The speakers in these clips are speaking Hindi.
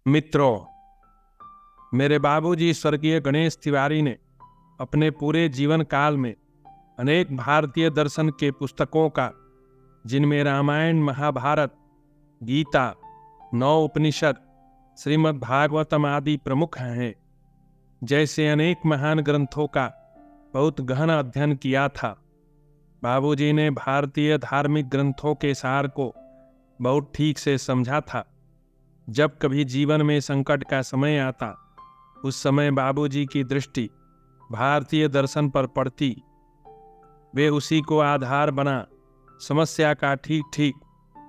मित्रों, मेरे बाबूजी स्वर्गीय गणेश तिवारी ने अपने पूरे जीवन काल में अनेक भारतीय दर्शन के पुस्तकों का, जिनमें रामायण, महाभारत, गीता, 9 उपनिषद, श्रीमद् भागवतम आदि प्रमुख हैं, जैसे अनेक महान ग्रंथों का बहुत गहन अध्ययन किया था। बाबूजी ने भारतीय धार्मिक ग्रंथों के सार को बहुत ठीक से समझा था। जब कभी जीवन में संकट का समय आता, उस समय बाबूजी की दृष्टि भारतीय दर्शन पर पड़ती। वे उसी को आधार बना समस्या का ठीक ठीक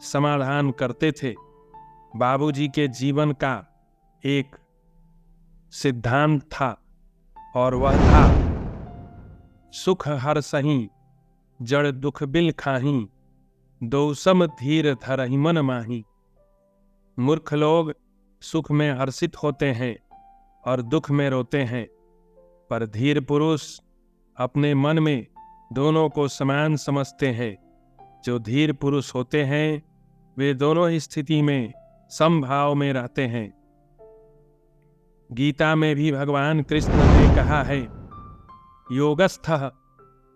समाधान करते थे। बाबूजी के जीवन का एक सिद्धांत था, और वह था सुख हर सही, जड़ दुख बिल खाही, दो सम धीर धरहि मन माही। मूर्ख लोग सुख में हर्षित होते हैं और दुख में रोते हैं, पर धीर पुरुष अपने मन में दोनों को समान समझते हैं। जो धीर पुरुष होते हैं, वे दोनों ही स्थिति में समभाव में रहते हैं। गीता में भी भगवान कृष्ण ने कहा है, योगस्थः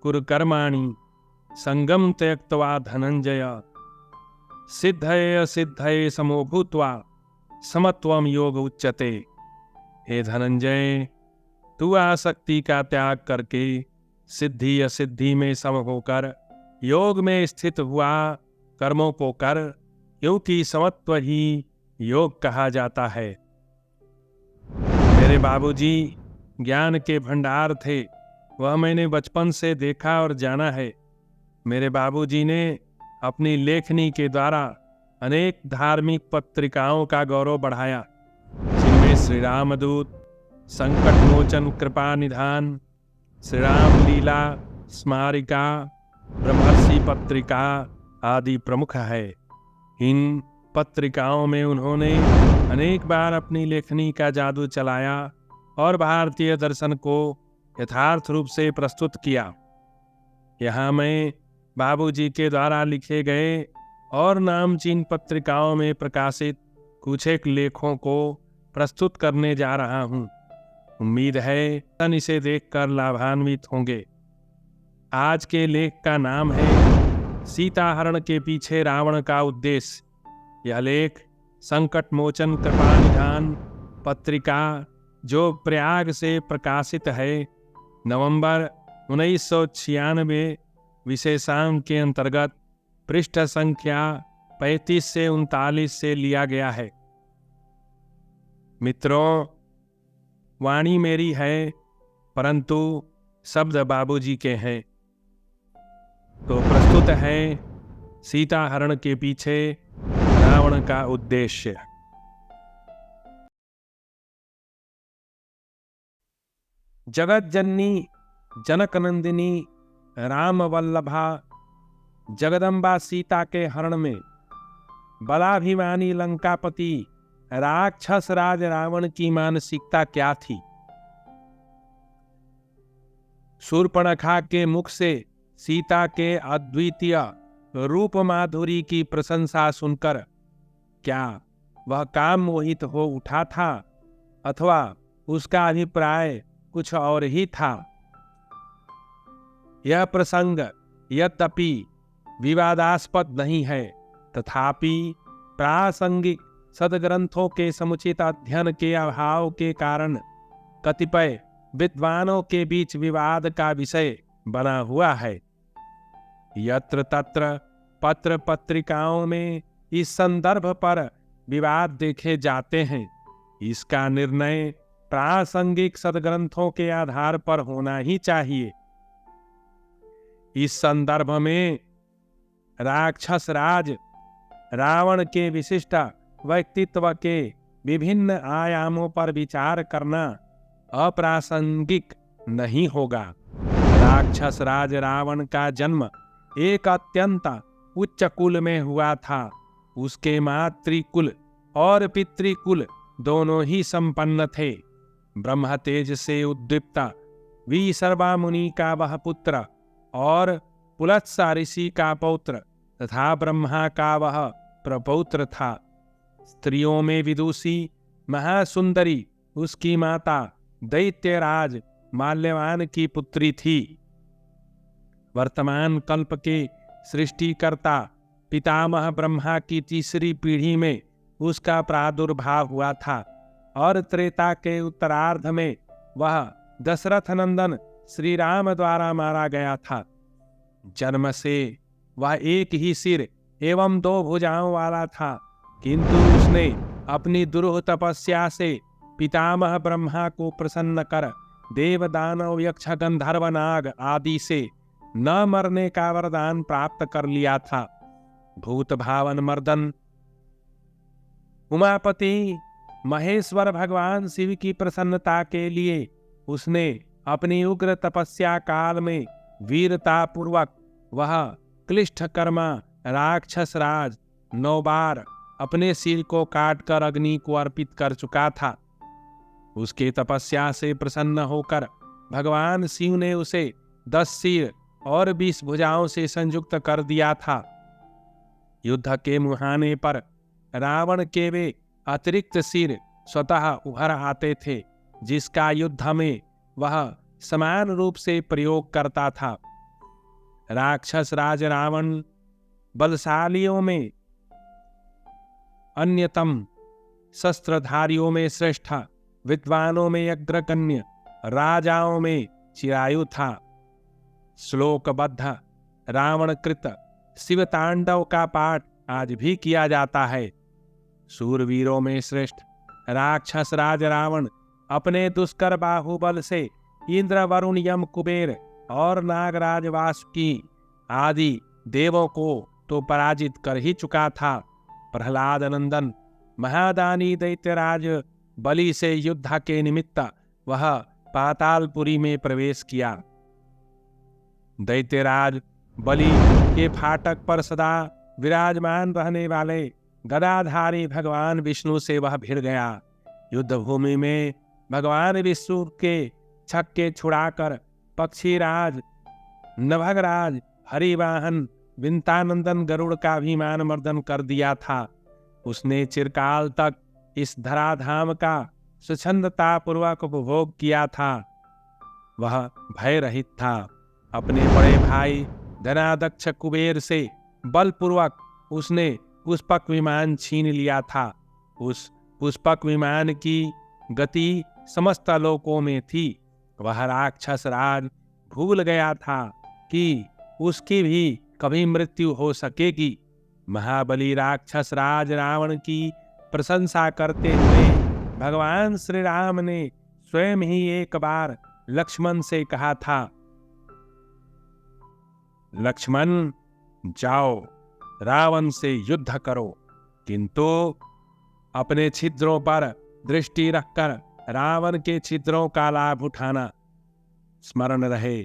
कुरु कर्माणि संगम त्यक्त्वा धनंजय, सिद्धये सिद्धये समो भूत्वा समत्वम योग उच्यते। हे धनंजय, तू आसक्ति का त्याग करके सिद्धि असिद्धि में सम होकर योग में स्थित हुआ कर्मों को कर, क्योंकि समत्व ही योग कहा जाता है। मेरे बाबूजी ज्ञान के भंडार थे, वह मैंने बचपन से देखा और जाना है। मेरे बाबूजी ने अपनी लेखनी के द्वारा अनेक धार्मिक पत्रिकाओं का गौरव बढ़ाया, जिनमें श्री रामदूत, संकट मोचन कृपा निधान, श्री राम लीला स्मारिका, ब्रह्मर्षि पत्रिका आदि प्रमुख है। इन पत्रिकाओं में उन्होंने अनेक बार अपनी लेखनी का जादू चलाया और भारतीय दर्शन को यथार्थ रूप से प्रस्तुत किया। यहाँ मैं बाबूजी के द्वारा लिखे गए और नामचीन पत्रिकाओं में प्रकाशित कुछ एक लेखों को प्रस्तुत करने जा रहा हूँ। उम्मीद है तन इसे देखकर लाभान्वित होंगे। आज के लेख का नाम है सीता हरण के पीछे रावण का उद्देश्य। यह लेख संकट मोचन कृपा निधान पत्रिका, जो प्रयाग से प्रकाशित है, नवंबर 1996 विशेषांक के अंतर्गत पृष्ठ संख्या 35 से 39 से लिया गया है। मित्रों, वाणी मेरी है, परंतु शब्द बाबूजी के हैं। तो प्रस्तुत है सीता हरण के पीछे रावण का उद्देश्य। जगत जननी जनक नंदिनी राम वल्लभा जगदम्बा सीता के हरण में बलाभिमानी लंकापति राक्षस राज रावण की मानसिकता क्या थी? शूर्पणखा के मुख से सीता के अद्वितीय रूप माधुरी की प्रशंसा सुनकर क्या वह काम मोहित हो उठा था, अथवा उसका अभिप्राय कुछ और ही था? यह प्रसंग यद्यपि विवादास्पद नहीं है, तथापि प्रासंगिक सदग्रंथों के समुचित अध्ययन के अभाव के कारण कतिपय विद्वानों के बीच विवाद का विषय बना हुआ है। यत्र तत्र पत्र पत्रिकाओं में इस संदर्भ पर विवाद देखे जाते हैं। इसका निर्णय प्रासंगिक सदग्रंथों के आधार पर होना ही चाहिए। इस संदर्भ में राक्षस राज रावण के विशिष्ट व्यक्तित्व के विभिन्न आयामों पर विचार करना अप्रासंगिक नहीं होगा। राक्षस राज रावण का जन्म एक अत्यंत उच्च कुल में हुआ था। उसके मातृकुल और पितृकुल दोनों ही संपन्न थे। ब्रह्म तेज से उद्दीप्त विसर्वा मुनि का वह पुत्र और पुलत्सा ऋषि का पौत्र तथा ब्रह्मा का वह प्रपौत्र था। स्त्रियों में विदुषी महासुंदरी उसकी माता दैत्यराज माल्यवान की पुत्री थी। वर्तमान कल्प के सृष्टिकर्ता पितामह ब्रह्मा की तीसरी पीढ़ी में उसका प्रादुर्भाव हुआ था और त्रेता के उत्तरार्ध में वह दशरथ नंदन श्री राम द्वारा मारा गया था। जन्म से वह एक ही सिर एवं 2 भुजाओं वाला था, किंतु उसने अपनी दुरूह तपस्या से पितामह ब्रह्मा को प्रसन्न कर देव दानव यक्ष गंधर्व नाग आदि से न मरने का वरदान प्राप्त कर लिया था। भूत भावन मर्दन उमापति महेश्वर भगवान शिव की प्रसन्नता के लिए उसने अपनी उग्र तपस्या काल में वीरता पूर्वक वह क्लिष्ट कर्मा राक्षस राज 9 बार अपने सिर को काटकर अग्नि को अर्पित कर चुका था। उसके तपस्या से प्रसन्न होकर भगवान शिव ने उसे 10 सिर और 20 भुजाओं से संयुक्त कर दिया था। युद्ध के मुहाने पर रावण के वे अतिरिक्त सिर स्वतः उभर आते थे, जिसका युद्ध में वह समान रूप से प्रयोग करता था। राक्षस राज रावण बलशालियों में अन्यतम, शस्त्रधारियों में श्रेष्ठ, विद्वानों में अग्रगण्य, राजाओं में चिरायु था। श्लोकबद्ध रावणकृत शिव तांडव का पाठ आज भी किया जाता है। सूरवीरों में श्रेष्ठ राक्षस राज रावण अपने दुष्कर बाहुबल से इंद्र वरुण यम कुबेर और नागराज वासुकी आदि देवों को तो पराजित कर ही चुका था। प्रहलाद नंदन महादानी दैत्यराज बलि से युद्ध के निमित्त वह पातालपुरी में प्रवेश किया। दैत्यराज बलि के फाटक पर सदा विराजमान रहने वाले गदाधारी भगवान विष्णु से वह भिड़ गया। युद्ध भूमि में भगवान विष्णु के छक्के छुड़ाकर पक्षीराज नभगराज हरिवाहन विंतानंदन गरुड़ का भी मान मर्दन कर दिया था। उसने चिरकाल तक इस धराधाम का स्वच्छंदता पूर्वक उपभोग किया था। वह भय रहित था। अपने बड़े भाई धनाध्यक्ष कुबेर से बलपूर्वक उसने पुष्पक विमान छीन लिया था। उस पुष्पक विमान की गति समस्त लोकों में थी। वह राक्षस राज भूल गया था कि उसकी भी कभी मृत्यु हो सकेगी। महाबली राक्षस राज रावण की प्रशंसा करते हुए भगवान श्री राम ने स्वयं ही एक बार लक्ष्मण से कहा था, लक्ष्मण जाओ रावण से युद्ध करो, किंतु अपने छिद्रों पर दृष्टि रखकर रावण के छिद्रों का लाभ उठाना। स्मरण रहे,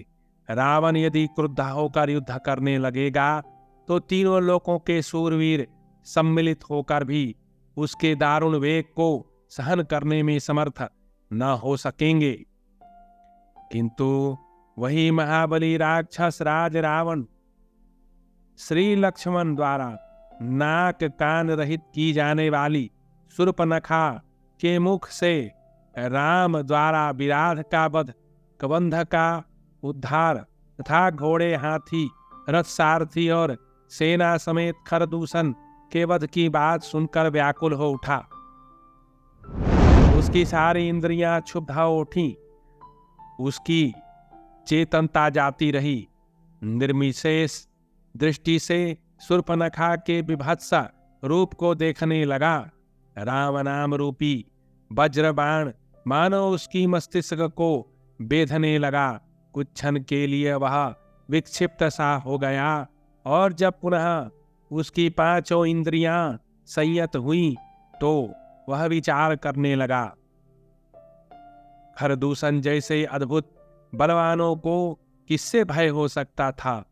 रावण यदि क्रुद्ध होकर युद्ध करने लगेगा तो तीनों लोकों के शूरवीर सम्मिलित होकर भी उसके दारुण वेग को सहन करने में समर्थ न हो सकेंगे। किंतु वही महाबली राक्षस राज रावण श्री लक्ष्मण द्वारा नाक कान रहित की जाने वाली शूर्पणखा के मुख से राम द्वारा विराध का वध, कबंध का उद्धार तथा घोड़े हाथी रथ सारथी और सेना समेत खरदूषण के वध की बात सुनकर व्याकुल हो उठा। उसकी सारी इंद्रियां क्षुब्ध हो उठी। उसकी चेतनता जाती रही। निर्विशेष दृष्टि से शूर्पणखा के विभत्स रूप को देखने लगा। राम नाम रूपी वज्र बाण मानो उसकी मस्तिष्क को बेधने लगा। कुछ क्षण के लिए वह विक्षिप्त सा हो गया और जब पुनः उसकी 5 इंद्रियां संयत हुई तो वह विचार करने लगा। खरदूषण जैसे अद्भुत बलवानों को किससे भय हो सकता था?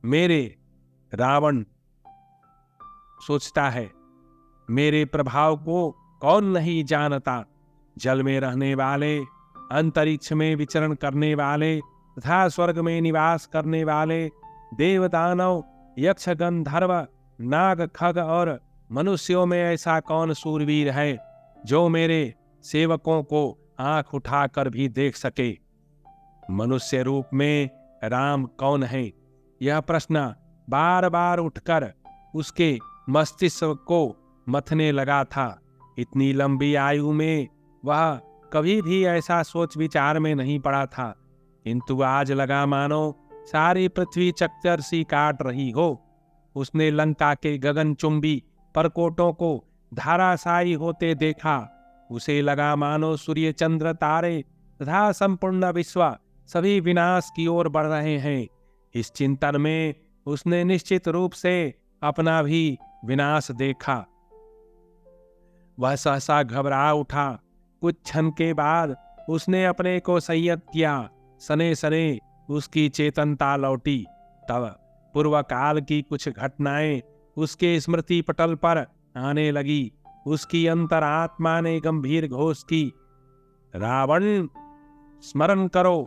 मेरे रावण सोचता है, मेरे प्रभाव को कौन नहीं जानता। जल में रहने वाले, अंतरिक्ष में विचरण करने वाले तथा स्वर्ग में निवास करने वाले देव दानव यक्ष गंधर्व नाग खग और मनुष्यों में ऐसा कौन सूरवीर है जो मेरे सेवकों को आंख उठाकर भी देख सके। मनुष्य रूप में राम कौन है? यह प्रश्न बार बार उठकर उसके मस्तिष्क को मथने लगा था। इतनी लंबी आयु में वह कभी भी ऐसा सोच विचार में नहीं पड़ा था, किंतु आज लगा मानो सारी पृथ्वी चक्कर सी काट रही हो। उसने लंका के गगनचुंबी परकोटों को धाराशायी होते देखा। उसे लगा मानो सूर्य चंद्र तारे तथा संपूर्ण विश्व सभी विनाश की ओर बढ़ रहे हैं। इस चिंतन में उसने निश्चित रूप से अपना भी विनाश देखा। वह सहसा घबरा उठा। कुछ क्षण के बाद उसने अपने को संयत किया। सने सने उसकी चेतनता लौटी। तब पूर्व काल की कुछ घटनाएं उसके स्मृति पटल पर आने लगी। उसकी अंतरात्मा ने गंभीर घोष की, रावण, स्मरण करो,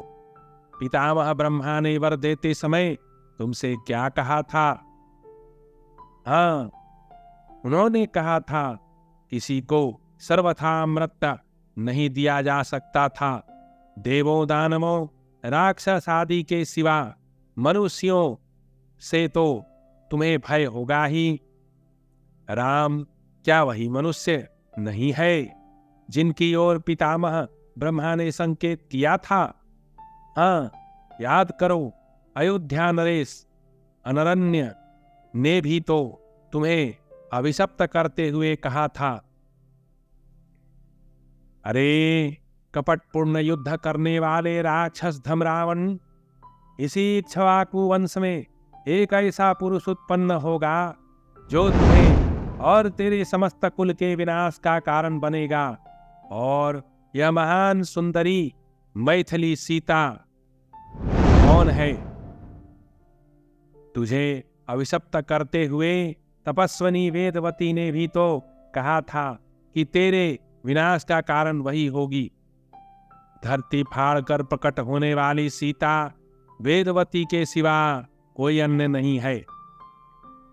पितामह ब्रह्मा ने वर देते समय तुमसे क्या कहा था? हाँ, उन्होंने कहा था किसी को सर्वथा अमृत नहीं दिया जा सकता था। देवों, दानवों, राक्षस आदि के सिवा मनुष्यों से तो तुम्हें भय होगा ही। राम, क्या वही मनुष्य नहीं है जिनकी ओर पितामह ब्रह्मा ने संकेत किया था? हाँ, याद करो, अयोध्या नरेश अनरण्य ने भी तो तुम्हें अभिशप्त करते हुए कहा था, अरे कपटपूर्ण युद्ध करने वाले राक्षस धमरावण, इसी इक्ष्वाकु वंश में एक ऐसा पुरुष उत्पन्न होगा जो तुम्हें और तेरे समस्त कुल के विनाश का कारण बनेगा। और यह महान सुंदरी मैथिली सीता कौन है? तुझे अभिशप्त करते हुए तपस्विनी वेदवती ने भी तो कहा था कि तेरे विनाश का कारण वही होगी। धरती फाड़कर प्रकट होने वाली सीता वेदवती के सिवा कोई अन्य नहीं है।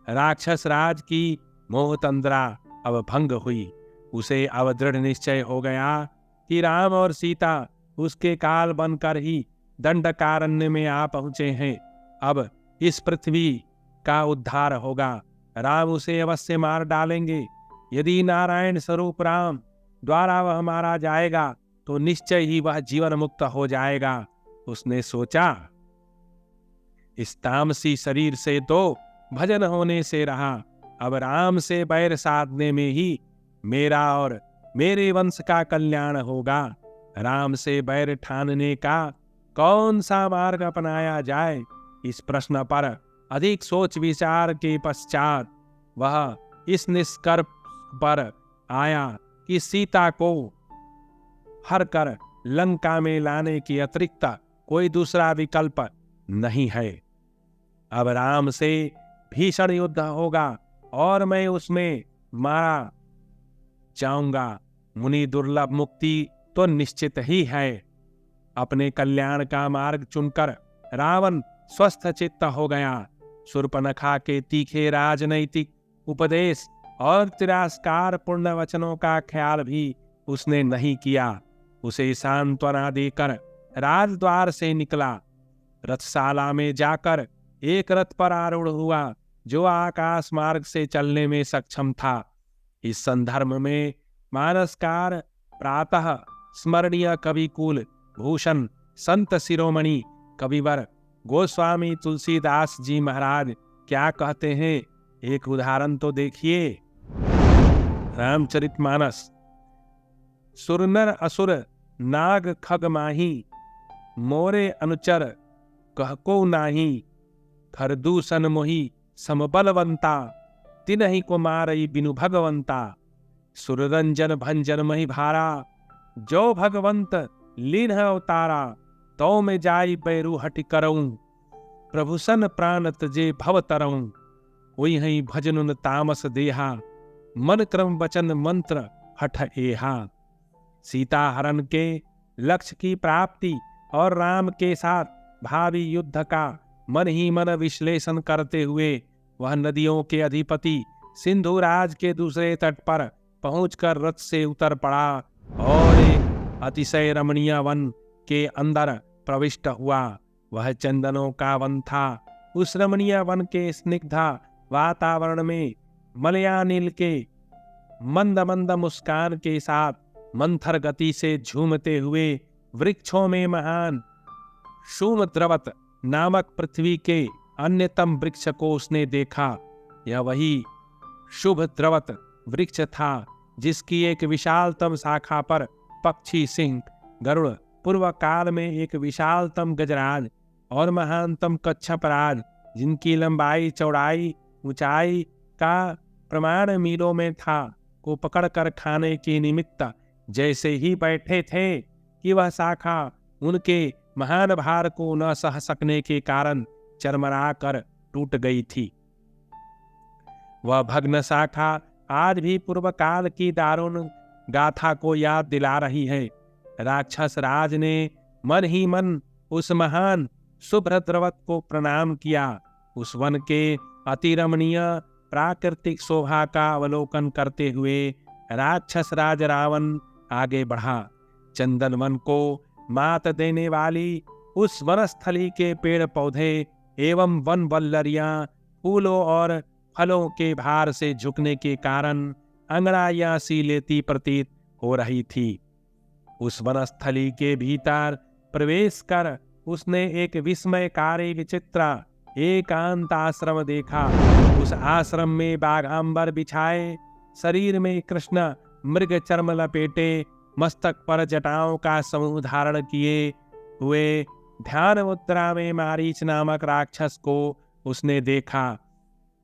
राक्षस राज की मोह तंद्रा अब भंग हुई। उसे अब दृढ़ निश्चय हो गया कि राम और सीता उसके काल बनकर ही दंडकारण्य में आ पहुंचे हैं। अब इस पृथ्वी का उद्धार होगा। राम उसे अवश्य मार डालेंगे। यदि नारायण स्वरूप राम द्वारा वह मारा जाएगा तो निश्चय ही वह जीवन मुक्त हो जाएगा। उसने सोचा, इस तामसी शरीर से तो भजन होने से रहा, अब राम से बैर साधने में ही मेरा और मेरे वंश का कल्याण होगा। राम से बैर ठानने का कौन सा मार्ग अपनाया जाए? इस प्रश्न पर अधिक सोच विचार के पश्चात वह इस निष्कर्ष पर आया कि सीता को हर कर लंका में लाने के अतिरिक्त कोई दूसरा विकल्प नहीं है। अब राम से भीषण युद्ध होगा और मैं उसमें मारा जाऊंगा। मुनि दुर्लभ मुक्ति तो निश्चित ही है। अपने कल्याण का मार्ग चुनकर रावण स्वस्थ चित्त हो गया। शूर्पणखा के तीखे राजनैतिक उपदेश और तिरस्कार पूर्ण वचनों का ख्याल भी उसने नहीं किया। उसे सांत्वना देकर राजद्वार से निकला। रथशाला में जाकर एक रथ पर आरूढ़ हुआ जो आकाश मार्ग से चलने में सक्षम था। इस संदर्भ में मानसकार प्रातः स्मरणीय कविकुल भूषण संत शिरोमणि कविवर गोस्वामी तुलसीदास जी महाराज क्या कहते हैं, एक उदाहरण तो देखिए। रामचरितमानस। सुरनर असुर नाग खग माही, मोरे अनुचर कहको नाही, खरदूषण मोहि समबलवंता, तिनहि को मारई बिनु भगवंता। सुररंजन भंजन मही भारा, जो भगवंत लीन अवतारा, तो में जाई बैरू हटि करऊं, प्रभुसन प्राण तजे भव तरऊं। हुई हई भजनुन तामस देहा, मन क्रम वचन मंत्र हठ एहा। सीता हरण के लक्ष्य की प्राप्ति और राम के साथ भावी युद्ध का मन ही मन विश्लेषण करते हुए वह नदियों के अधिपति सिंधुराज के दूसरे तट पर पहुंचकर रथ से उतर पड़ा और एक अतिशय रमणीय वन के अंदर प्रविष्ट हुआ। वह चंदनों का वन था। उस रमणीय वन के स्निग्धा वातावरण में मलयानिल के मंद मंद मुस्कान के साथ मंथर गति से झूमते हुए वृक्षों में महान शूमद्रवत नामक पृथ्वी के अन्यतम वृक्ष को उसने देखा। यह वही शुभ द्रवत वृक्ष था जिसकी एक विशालतम शाखा पर पक्षी सिंह गरुड़, पूर्व काल में एक विशालतम गजराज और महानतम कच्छपराज, जिनकी लंबाई चौड़ाई ऊंचाई का प्रमाण मीलों में था, को पकड़कर खाने के निमित्त जैसे ही बैठे थे कि वह शाखा उनके महान भार को न सह सकने के कारण चरमरा कर टूट गई थी। वह भग्न शाखा आज भी पूर्व काल की दारुण गाथा को याद दिला रही है। राक्षस राज ने मन ही मन उस महान शुभ्र द्रवत को प्रणाम किया। उस वन के अति रमणीय प्राकृतिक शोभा का अवलोकन करते हुए राक्षस राज रावण आगे बढ़ा। चंदन वन को मात देने वाली उस वनस्थली के पेड़ पौधे एवं वन वल्लरियां फूलों और फलों के भार से झुकने के कारण अंगड़ाइयां सी लेती प्रतीत हो रही थी। उस वनस्थली के भीतर प्रवेश कर उसने एक विस्मयकारी विचित्र एकांत आश्रम देखा। उस आश्रम में बाघांबर बिछाए, शरीर में कृष्ण मृग चर्म लपेटे, मस्तक पर जटाओं का समूह धारण किए हुए ध्यान मुद्रा में मारीच नामक राक्षस को उसने देखा।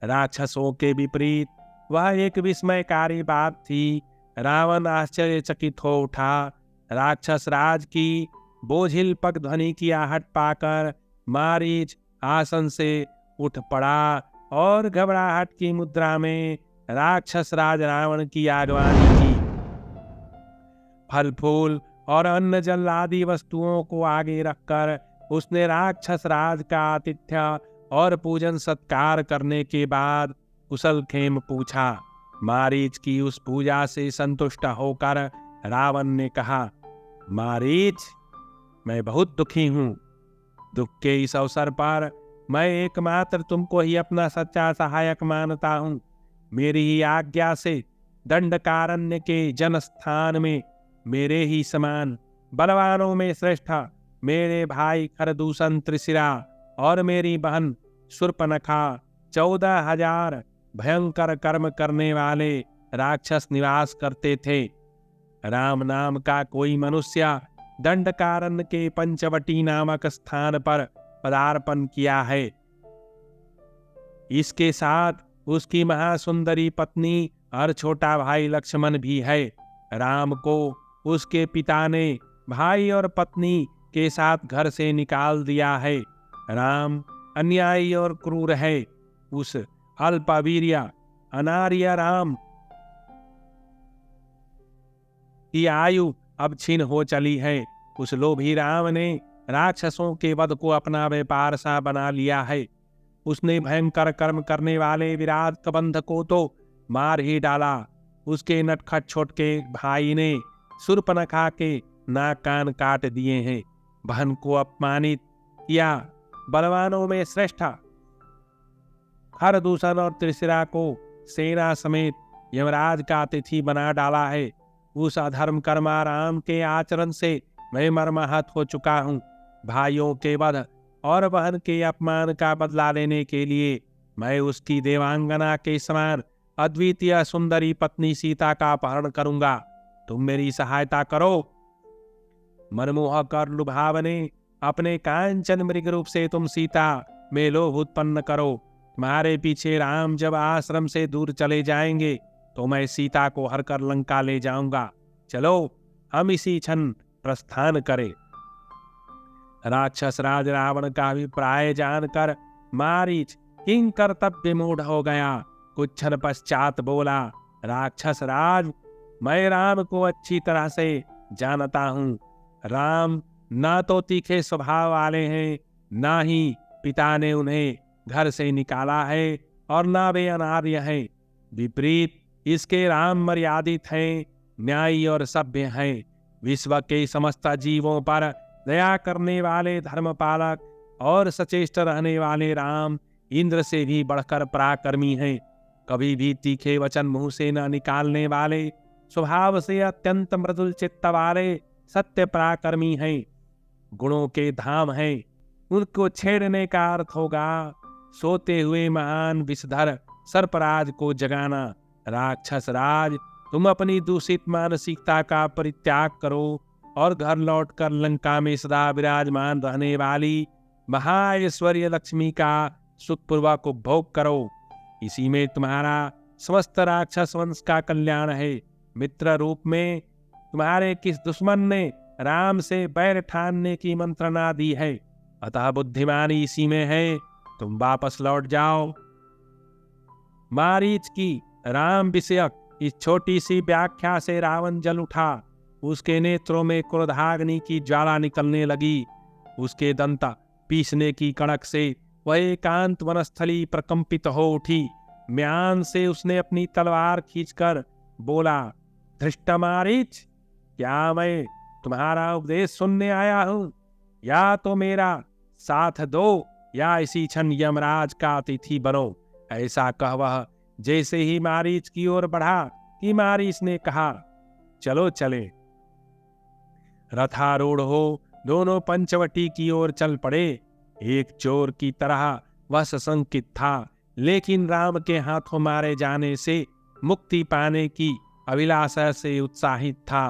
राक्षसों के विपरीत वह एक विस्मयकारी बात थी। रावण आश्चर्यचकित हो उठा। राक्षस राज की बोझिल पग ध्वनि की आहट पाकर मारीच आसन से उठ पड़ा और घबराहट की मुद्रा में राक्षस राज रावण की आगवानी की। फल फूल और अन्न जल आदि वस्तुओं को आगे रखकर उसने राक्षस राज का आतिथ्य और पूजन सत्कार करने के बाद कुशल खेम पूछा। मारीच की उस पूजा से संतुष्ट होकर रावण ने कहा, मारीच, मैं बहुत दुखी हूं। दुख के इस अवसर पर मैं एकमात्र तुमको ही अपना सच्चा सहायक मानता हूं। मेरी ही आज्ञा से दंडकारण्य के जनस्थान में मेरे ही समान बलवानों में श्रेष्ठ मेरे भाई खरदूषण त्रिशिरा और मेरी बहन शूर्पणखा 14,000 भयंकर कर्म करने वाले राक्षस निवास करते थे। राम नाम का कोई मनुष्य दंडकारण्य के पंचवटी नामक स्थान पर पदार्पण किया है। इसके साथ उसकी महासुंदरी पत्नी और छोटा भाई लक्ष्मण भी है। राम को उसके पिता ने भाई और पत्नी के साथ घर से निकाल दिया है। राम अन्यायी और क्रूर है। उस अल्पवीर्य अनार्य राम की आयु अब क्षीण हो चली है। उस लोभी राम ने राक्षसों के वध को अपना व्यापार सा बना लिया है। उसने भयंकर कर्म करने वाले विराट कबंध को तो मार ही डाला। उसके नटखट छोटे भाई ने शूर्पणखा के नाक कान काट दिए हैं। बहन को अपमानित किया। बलवानों में श्रेष्ठ खरदूषण और त्रिशिरा को सेना समेत यमराज का अतिथि बना डाला है। उस अधर्म कर्मा राम के आचरण से मैं मर्माहत हो चुका हूँ। भाइयों के वध और बहन के अपमान का बदला लेने के लिए मैं उसकी देवांगना के समान अद्वितीय सुंदरी पत्नी सीता का अपहरण करूंगा। तुम मेरी सहायता करो। मनमोहक और लुभावने अपने कांचन मृग रूप से तुम सीता में लोभ उत्पन्न करो। तुम्हारे पीछे राम जब आश्रम से दूर चले जाएंगे तो मैं सीता को हर कर लंका ले जाऊंगा। चलो हम इसी क्षण प्रस्थान करें। राक्षस राज रावण का अभिप्राय जानकर मारीच किंग कर्तव्य मूढ़ हो गया। कुछ क्षण पश्चात बोला, राक्षस राज, मैं राम को अच्छी तरह से जानता हूँ। राम ना तो तीखे स्वभाव वाले हैं, ना ही पिता ने उन्हें घर से निकाला है और ना वे अनार्य हैं। विपरीत इसके राम मर्यादित हैं, न्यायी और सभ्य हैं। विश्व के समस्त जीवों पर दया करने वाले धर्मपालक और सचेष्ट रहने वाले राम इंद्र से भी बढ़कर पराक्रमी हैं। कभी भी तीखे वचन मुंह से न निकालने वाले, स्वभाव से अत्यंत मृदुल चित्त वाले सत्य पराक्रमी हैं। गुणों के धाम हैं, उनको छेड़ने का अर्थ होगा सोते हुए महान विषधर सर्पराज को जगाना। राक्षस राज, तुम अपनी दूषित मानसिकता का परित्याग करो और घर लौटकर लंका में सदा विराजमान रहने वाली महाऐश्वर्य लक्ष्मी का सुखपूर्वक उपभोग करो। इसी में तुम्हारा समस्त राक्षस वंश का कल्याण है। मित्र रूप में तुम्हारे किस दुश्मन ने राम से बैर ठानने की मंत्रणा दी है? अतः बुद्धिमानी इसी में है, तुम वापस लौट जाओ। मारीच की राम विषयक इस छोटी सी व्याख्या से रावण जल उठा। उसके नेत्रों में क्रोधाग्नि की ज्वाला निकलने लगी। उसके दंत पीसने की कड़क से वह एकांत वनस्थली प्रकंपित हो उठी। म्यान से उसने अपनी तलवार खींचकर बोला, धृष्ट मारीच, क्या मैं तुम्हारा उपदेश सुनने आया हूं? या तो मेरा साथ दो या इसी क्षण यमराज का अतिथि बनो। ऐसा कह वह जैसे ही मारीच की ओर बढ़ा कि मारीच ने कहा, चलो चले। रथारूढ़ हो दोनों पंचवटी की ओर चल पड़े। एक चोर की तरह वह सशंकित था, लेकिन राम के हाथों मारे जाने से मुक्ति पाने की अभिलाषा से उत्साहित था।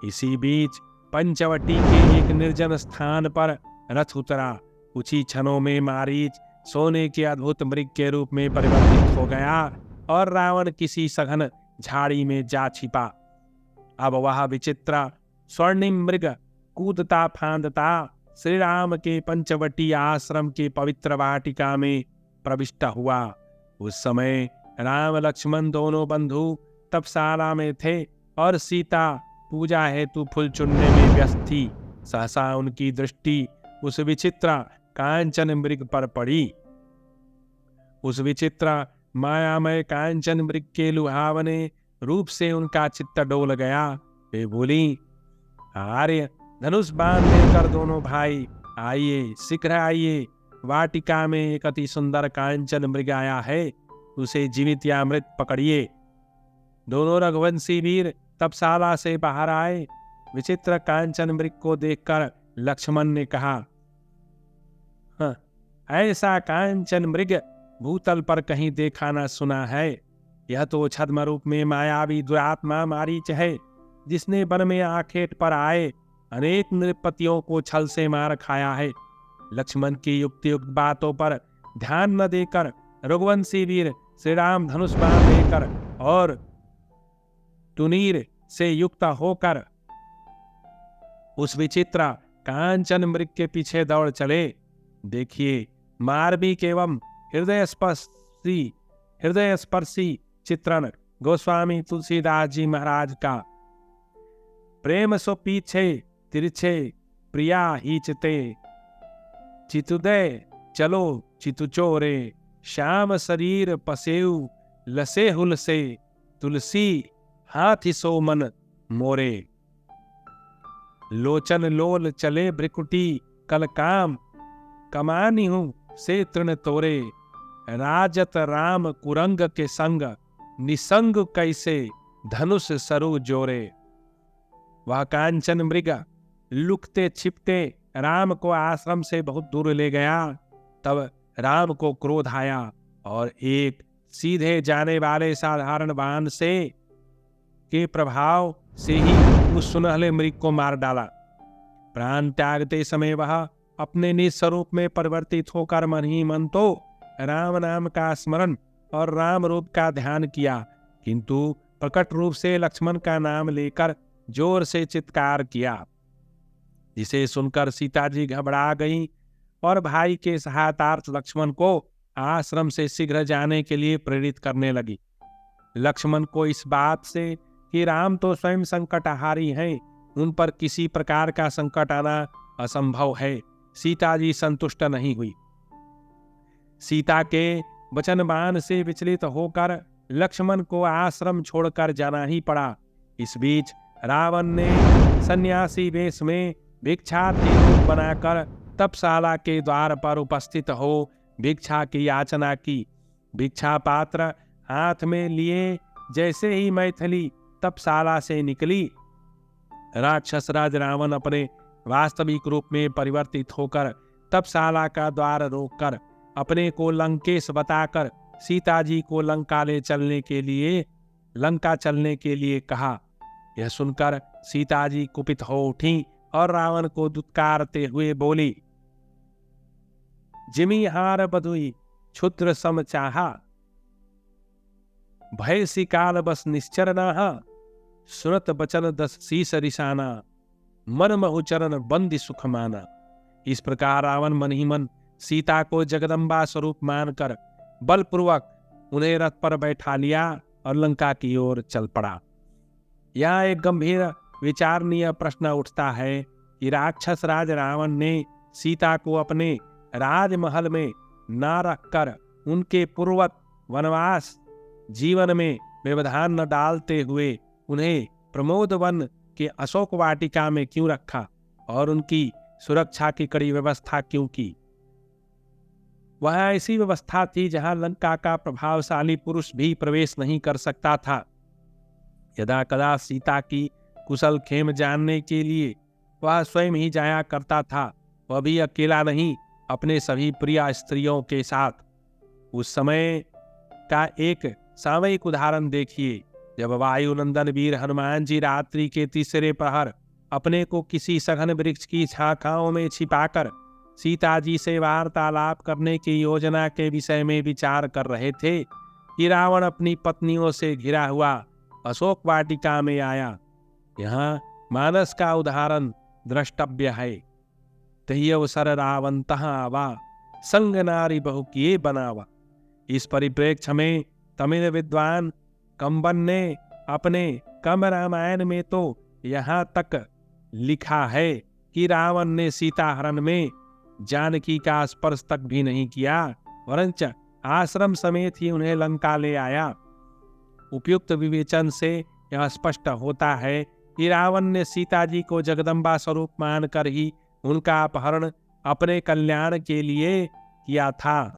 इसी बीच पंचवटी के एक निर्जन स्थान पर रथ उतरा। कुछ ही क्षणों में मारीच सोने के अद्भुत मृग के रूप में परिवर्तित हो गया और रावण किसी सघन झाड़ी में जा छिपा। अब वह विचित्र स्वर्णिम मृग कूदता फांदता श्री राम के पंचवटी आश्रम के पवित्र वाटिका में प्रविष्ट हुआ। उस समय राम लक्ष्मण दोनों बंधु तपशाला में थे और सीता पूजा हेतु फूल चुनने में व्यस्त थी। सहसा उनकी दृष्टि उस विचित्र कांचन मृग पर पड़ी। उस विचित्र मायामय कांचन मृग के लुभावने रूप से उनका चित्त डोल गया। वे बोली, आर्य, धनुष बाण लेकर दोनों भाई आइए, शीघ्र आइए। वाटिका में एक अति सुंदर कांचन मृग आया है, उसे जीवित या मृत पकड़िए। दोनों रघुवंशी वीर तपशाला से बाहर आए। विचित्र कांचन मृग को देखकर लक्ष्मण ने कहा, ऐसा कांचन मृग भूतल पर कहीं देखा न सुना है। यह तो छद्म रूप में मायावी दुरात्मा मारीच है, जिसने वन में आखेट पर आए अनेक नृपतियों को छल से मार खाया है। लक्ष्मण की युक्तियुक्त बातों पर ध्यान न देकर रघुवंशी वीर श्री राम धनुष बाण लेकर और तुनीर से युक्त होकर उस विचित्र कांचन मृग के पीछे दौड़ चले। देखिए, मार्मिक एवं हृदय स्पर्शी चित्रण गोस्वामी तुलसीदास जी महाराज का। प्रेम सो पीछे तिरछे प्रिया हीचते, चितुदय चलो चितुचोरे, श्याम शरीर पसेऊ लसे हुल से, तुलसी हाथी सो मन मोरे। लोचन लोल चले भ्रिकुटी कल काम, कमानी हूं से तृण तोरे, राजत राम कुरंग के संग, निसंग कैसे धनुष सरु जोरे। वह कांचन मृग लुकते छिपते राम को आश्रम से बहुत दूर ले गया। तब राम को क्रोध आया और एक सीधे जाने वाले साधारण बाण से के प्रभाव से ही उस सुनहले मृग को मार डाला। प्राण त्यागते समय वह अपने निज स्वरूप में परिवर्तित होकर मन ही मन तो राम नाम का स्मरण और राम रूप का ध्यान किया, किंतु प्रकट रूप से लक्ष्मण का नाम लेकर जोर से चित्कार किया, जिसे सुनकर सीता जी घबरा गईं और भाई के सहायतार्थ लक्ष्मण को आश्रम से शीघ्र जाने के लिए प्रेरित करने लगी। लक्ष्मण को इस बात से कि राम तो स्वयं संकटहारी हैं, उन पर किसी प्रकार का संकट आना असंभव है, सीता जी संतुष्ट नहीं हुई। सीता के वचन बाण से विचलित होकर लक्ष्मण को आश्रम छोड़कर जाना ही पड़ा। इस बीच रावण ने सन्यासी वेश में भिक्षार्थी रूप बनाकर तपशाला के द्वार पर उपस्थित हो भिक्षा की याचना की। भिक्षा पात्र हाथ में लिए जैसे ही मैथिली तपशाला से निकली, राक्षस राज रावण अपने वास्तविक रूप में परिवर्तित होकर तपशाला का द्वार रोककर अपने को लंकेश बताकर सीता जी को लंका चलने के लिए कहा। यह सुनकर सीता जी कुपित हो उठी और रावण को दुत्कारते हुए बोली, जिमी हार बधुई क्षुद्र सम चाहा, भय सिकाल बस निश्चर नाहा, सुरत बचन दस शीस रिसाना, मन महुचरण बंदी सुख माना। इस प्रकार रावण मन ही मन सीता को जगदम्बा स्वरूप मानकर बलपूर्वक उन्हें रथ पर बैठा लिया और लंका की ओर चल पड़ा। यहाँ एक गंभीर विचारणीय प्रश्न उठता है कि राक्षस राज रावण ने सीता को अपने राजमहल में न रखकर उनके पूर्वत वनवास जीवन में व्यवधान न डालते हुए उन्हें प्रमोद वन के अशोक वाटिका में क्यों रखा और उनकी सुरक्षा की कड़ी व्यवस्था क्यों की। वह ऐसी व्यवस्था थी जहां लंका का प्रभावशाली पुरुष भी प्रवेश नहीं कर सकता था। यदा कदा सीता की कुशल खेम जानने के लिए वह स्वयं ही जाया करता था, वह भी अकेला नहीं, अपने सभी प्रिय स्त्रियों के साथ। उस समय का एक सामयिक उदाहरण देखिए, जब वायुनंदन वीर हनुमान जी रात्रि के तीसरे प्रहर अपने को किसी सघन वृक्ष की शाखाओं में छिपाकर सीता जी से वार्तालाप करने की योजना के विषय में विचार कर रहे थे कि रावण अपनी पत्नियों से घिरा हुआ अशोक वाटिका में आया। यहाँ मानस का उदाहरण द्रष्टव्य है। तही अवसर रावण तहाँ आवा, संग नारी बहु किए बनावा। इस परिप्रेक्ष्य में तमिल विद्वान कंबन ने अपने कम रामायण में तो यहाँ तक लिखा है कि रावण ने सीता हरण में जानकी का स्पर्श तक भी नहीं किया, वरंच आश्रम समेत ही उन्हें लंका ले आया। उपयुक्त विवेचन से यह स्पष्ट होता है कि रावण ने सीता जी को जगदम्बा स्वरूप मानकर ही उनका अपहरण अपने कल्याण के लिए किया था।